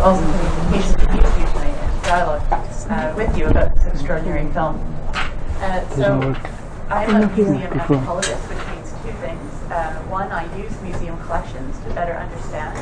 also for the invitation to meet you tonight and to dialogue with you about this extraordinary film. So I'm a museum anthropologist, which means two things. One, I use museum collections to better understand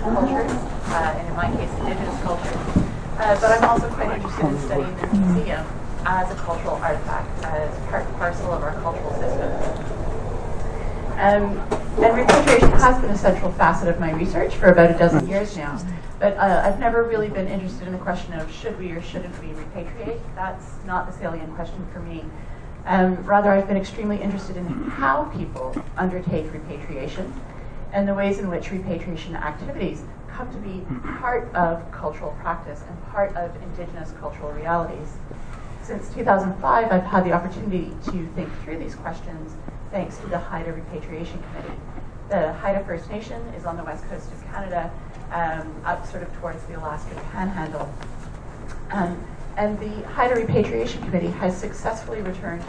cultures, and in my case, indigenous cultures. But I'm also quite interested in studying the museum as a cultural artifact, as part and parcel of our cultural system. And repatriation has been a central facet of my research for about a dozen years now. But I've never really been interested in the question of should we or shouldn't we repatriate. That's not the salient question for me. Rather, I've been extremely interested in how people undertake repatriation and the ways in which repatriation activities come to be part of cultural practice and part of indigenous cultural realities. Since 2005, I've had the opportunity to think through these questions thanks to the Haida Repatriation Committee. The Haida First Nation is on the west coast of Canada, up sort of towards the Alaskan Panhandle. And the Haida Repatriation Committee has successfully returned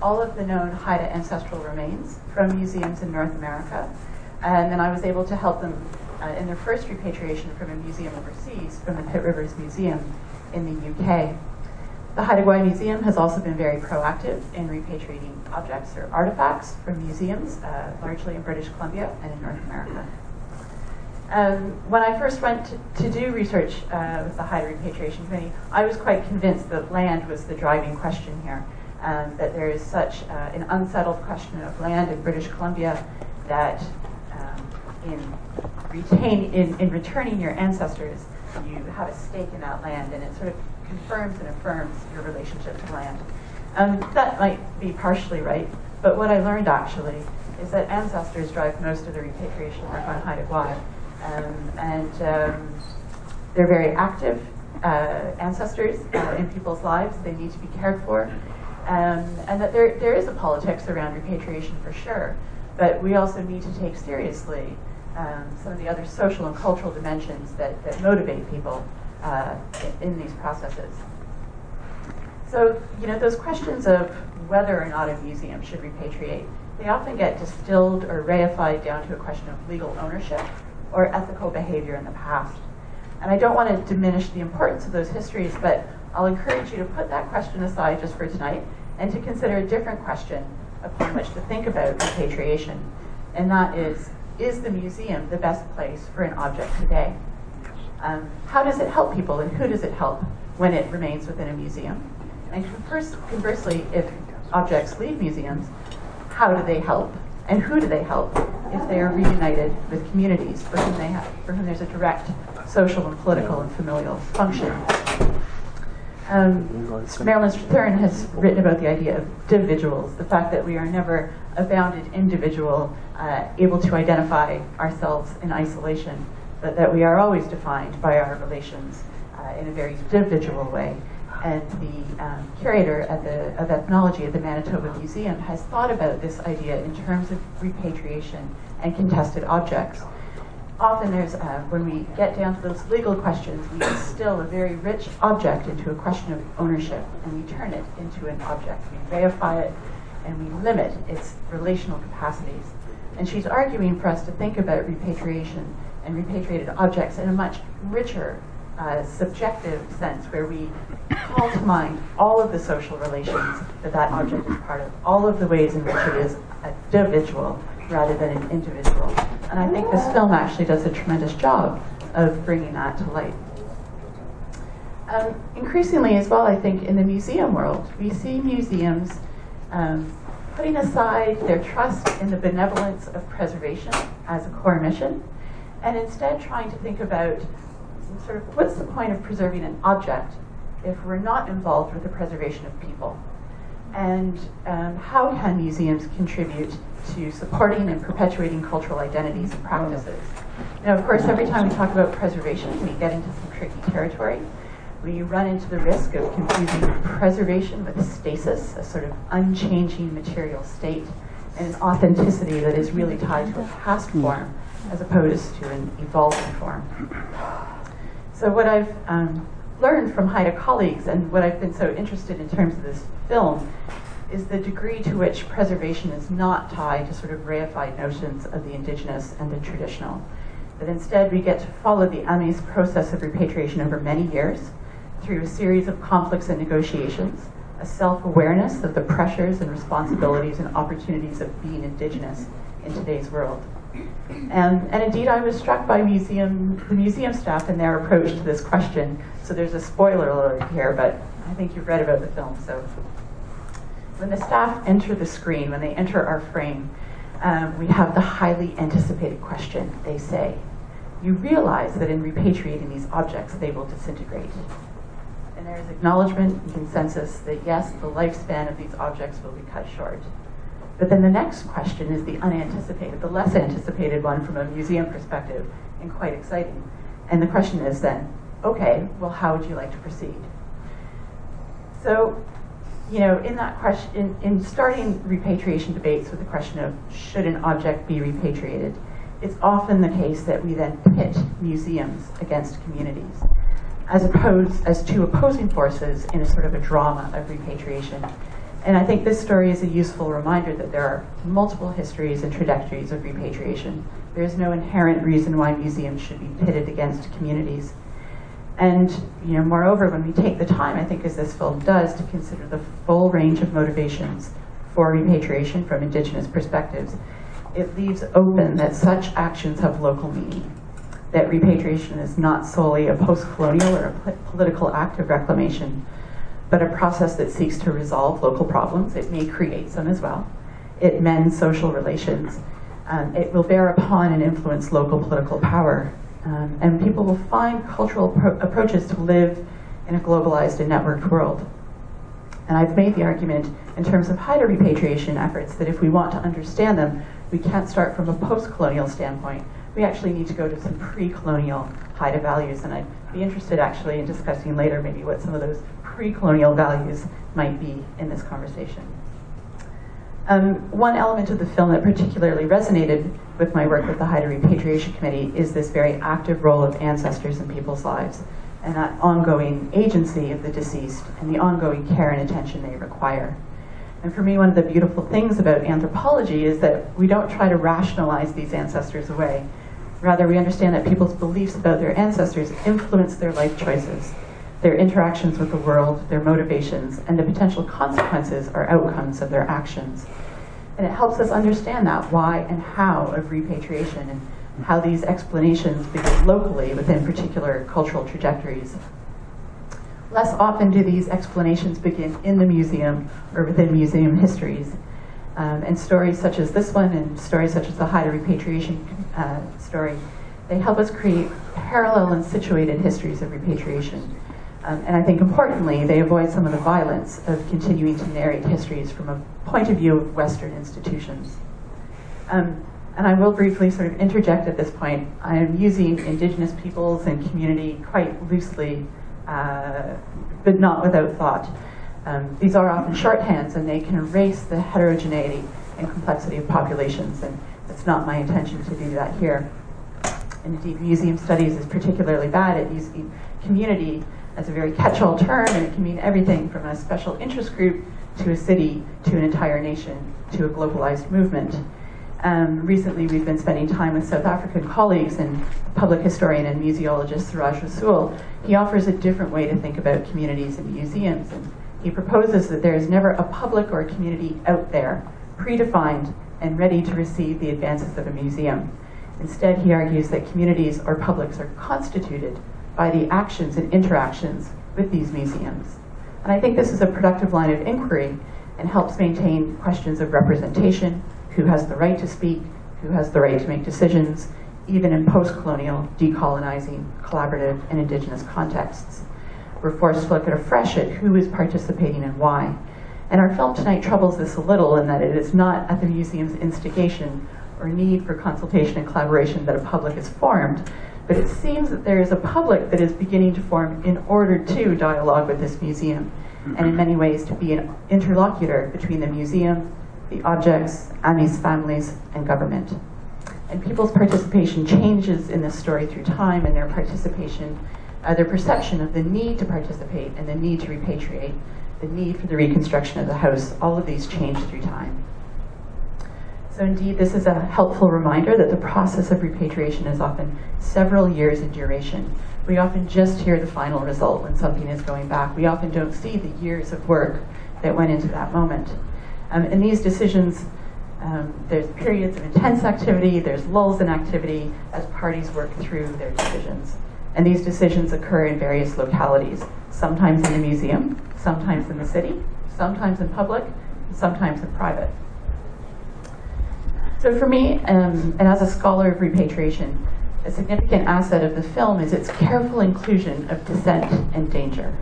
all of the known Haida ancestral remains from museums in North America. And then I was able to help them in their first repatriation from a museum overseas, from the Pitt Rivers Museum in the UK. The Haida Gwaii Museum has also been very proactive in repatriating objects or artifacts from museums, largely in British Columbia and in North America. When I first went to do research with the Haida Repatriation Committee, I was quite convinced that land was the driving question here, that there is such an unsettled question of land in British Columbia that in returning your ancestors, you have a stake in that land, and it sort of confirms and affirms your relationship to land. That might be partially right, but what I learned actually is that ancestors drive most of the repatriation work on Haida Gwaii. They're very active ancestors in people's lives. They need to be cared for. And that there is a politics around repatriation for sure, but we also need to take seriously some of the other social and cultural dimensions that motivate people in these processes. So, those questions of whether or not a museum should repatriate, they often get distilled or reified down to a question of legal ownership or ethical behavior in the past. And I don't want to diminish the importance of those histories, but I'll encourage you to put that question aside just for tonight and to consider a different question upon which to think about repatriation. And that is the museum the best place for an object today? How does it help people, and who does it help when it remains within a museum? And conversely, if objects leave museums, how do they help? And who do they help if they are reunited with communities for whom there's a direct social and political and familial function? Marilyn Strathern has written about the idea of individuals, the fact that we are never a bounded individual able to identify ourselves in isolation, but that we are always defined by our relations in a very individual way. And the curator of ethnology at the Manitoba Museum has thought about this idea in terms of repatriation and contested objects. Often there's, when we get down to those legal questions, we distill a very rich object into a question of ownership, and we turn it into an object. We reify it, and we limit its relational capacities. And she's arguing for us to think about repatriation and repatriated objects in a much richer, subjective sense, where we call to mind all of the social relations that object is part of, all of the ways in which it is a individual rather than an individual. And I think this film actually does a tremendous job of bringing that to light. Increasingly as well, I think, in the museum world, we see museums putting aside their trust in the benevolence of preservation as a core mission, and instead trying to think about sort of what's the point of preserving an object if we're not involved with the preservation of people? And how can museums contribute to supporting and perpetuating cultural identities and practices? Now, of course, every time we talk about preservation, we get into some tricky territory. We run into the risk of confusing preservation with stasis, a sort of unchanging material state, and an authenticity that is really tied to a past form as opposed to an evolving form. So what I've learned from Haida colleagues, and what I've been so interested in terms of this film, is the degree to which preservation is not tied to sort of reified notions of the indigenous and the traditional. That instead we get to follow the Amis process of repatriation over many years through a series of conflicts and negotiations, a self-awareness of the pressures and responsibilities and opportunities of being Indigenous in today's world. And indeed, I was struck by the museum staff and their approach to this question. So there's a spoiler alert here, but I think you've read about the film. So when the staff enter the screen, when they enter our frame, we have the highly anticipated question. They say, "You realize that in repatriating these objects, they will disintegrate." And there is acknowledgement and consensus that yes, the lifespan of these objects will be cut short. But then the next question is the unanticipated, the less anticipated one from a museum perspective, and quite exciting. And the question is then, okay, well, how would you like to proceed? So, you know, in that question, in starting repatriation debates with the question of should an object be repatriated, it's often the case that we then pit museums against communities, as two opposing forces in a sort of a drama of repatriation. And I think this story is a useful reminder that there are multiple histories and trajectories of repatriation. There is no inherent reason why museums should be pitted against communities. And you know, moreover, when we take the time, I think as this film does, to consider the full range of motivations for repatriation from Indigenous perspectives, it leaves open that such actions have local meaning, that repatriation is not solely a post-colonial or a political act of reclamation, but a process that seeks to resolve local problems. It may create some as well. It mends social relations. It will bear upon and influence local political power. And people will find cultural approaches to live in a globalized and networked world. And I've made the argument in terms of Haida repatriation efforts that if we want to understand them, we can't start from a post-colonial standpoint. We actually need to go to some pre-colonial Haida values. And I'd be interested actually in discussing later maybe what some of those pre-colonial values might be in this conversation. One element of the film that particularly resonated with my work with the Haida Repatriation Committee is this very active role of ancestors in people's lives and that ongoing agency of the deceased and the ongoing care and attention they require. And for me, one of the beautiful things about anthropology is that we don't try to rationalize these ancestors away. Rather, we understand that people's beliefs about their ancestors influence their life choices, their interactions with the world, their motivations, and the potential consequences or outcomes of their actions. And it helps us understand that why and how of repatriation and how these explanations begin locally within particular cultural trajectories. Less often do these explanations begin in the museum or within museum histories. And stories such as this one and stories such as the Haida repatriation story, they help us create parallel and situated histories of repatriation. And I think importantly, they avoid some of the violence of continuing to narrate histories from a point of view of Western institutions. And I will briefly sort of interject at this point. I am using Indigenous peoples and community quite loosely, but not without thought. These are often shorthands, and they can erase the heterogeneity and complexity of populations, and it's not my intention to do that here. And indeed, museum studies is particularly bad at using community as a very catch-all term, and it can mean everything from a special interest group to a city to an entire nation to a globalized movement. Recently, we've been spending time with South African colleagues and public historian and museologist Suraj Rasool. He offers a different way to think about communities and museums, and he proposes that there is never a public or a community out there, predefined and ready to receive the advances of a museum. Instead, he argues that communities or publics are constituted by the actions and interactions with these museums. And I think this is a productive line of inquiry and helps maintain questions of representation, who has the right to speak, who has the right to make decisions, even in post-colonial, decolonizing, collaborative, and Indigenous contexts. We're forced to look afresh at who is participating and why. And our film tonight troubles this a little in that it is not at the museum's instigation or need for consultation and collaboration that a public is formed, but it seems that there is a public that is beginning to form in order to dialogue with this museum, and in many ways to be an interlocutor between the museum, the objects, Amis families, and government. And people's participation changes in this story through time, and their participation, their perception of the need to participate and the need to repatriate, the need for the reconstruction of the house, all of these change through time. So indeed, this is a helpful reminder that the process of repatriation is often several years in duration. We often just hear the final result when something is going back. We often don't see the years of work that went into that moment. In these decisions, there's periods of intense activity, there's lulls in activity as parties work through their decisions. And these decisions occur in various localities, sometimes in the museum, sometimes in the city, sometimes in public, sometimes in private. So for me, and as a scholar of repatriation, a significant asset of the film is its careful inclusion of dissent and danger.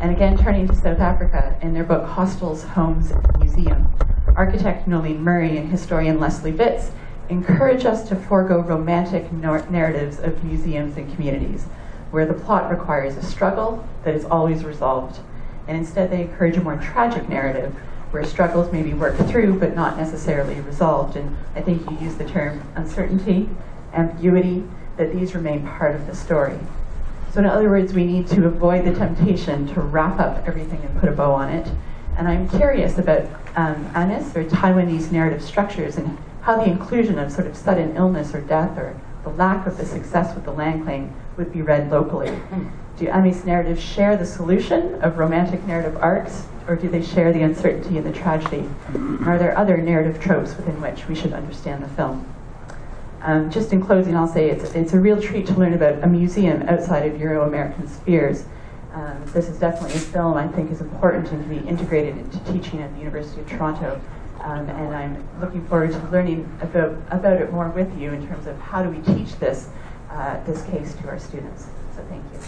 And again, turning to South Africa, in their book Hostels, Homes, and Museum, architect Nolene Murray and historian Leslie Vitz encourage us to forego romantic narratives of museums and communities, where the plot requires a struggle that is always resolved. And instead they encourage a more tragic narrative, where struggles may be worked through but not necessarily resolved. And I think you use the term uncertainty, ambiguity, that these remain part of the story. So in other words, we need to avoid the temptation to wrap up everything and put a bow on it. And I'm curious about Anis, or Taiwanese narrative structures, and how the inclusion of sort of sudden illness or death, or the lack of the success with the land claim, would be read locally. Do Amis narratives share the solution of romantic narrative arcs, or do they share the uncertainty and the tragedy? Are there other narrative tropes within which we should understand the film? Just in closing, I'll say it's a real treat to learn about a museum outside of Euro-American spheres. This is definitely a film I think is important and can be integrated into teaching at the University of Toronto. And I'm looking forward to learning about it more with you in terms of how do we teach this case to our students. So thank you.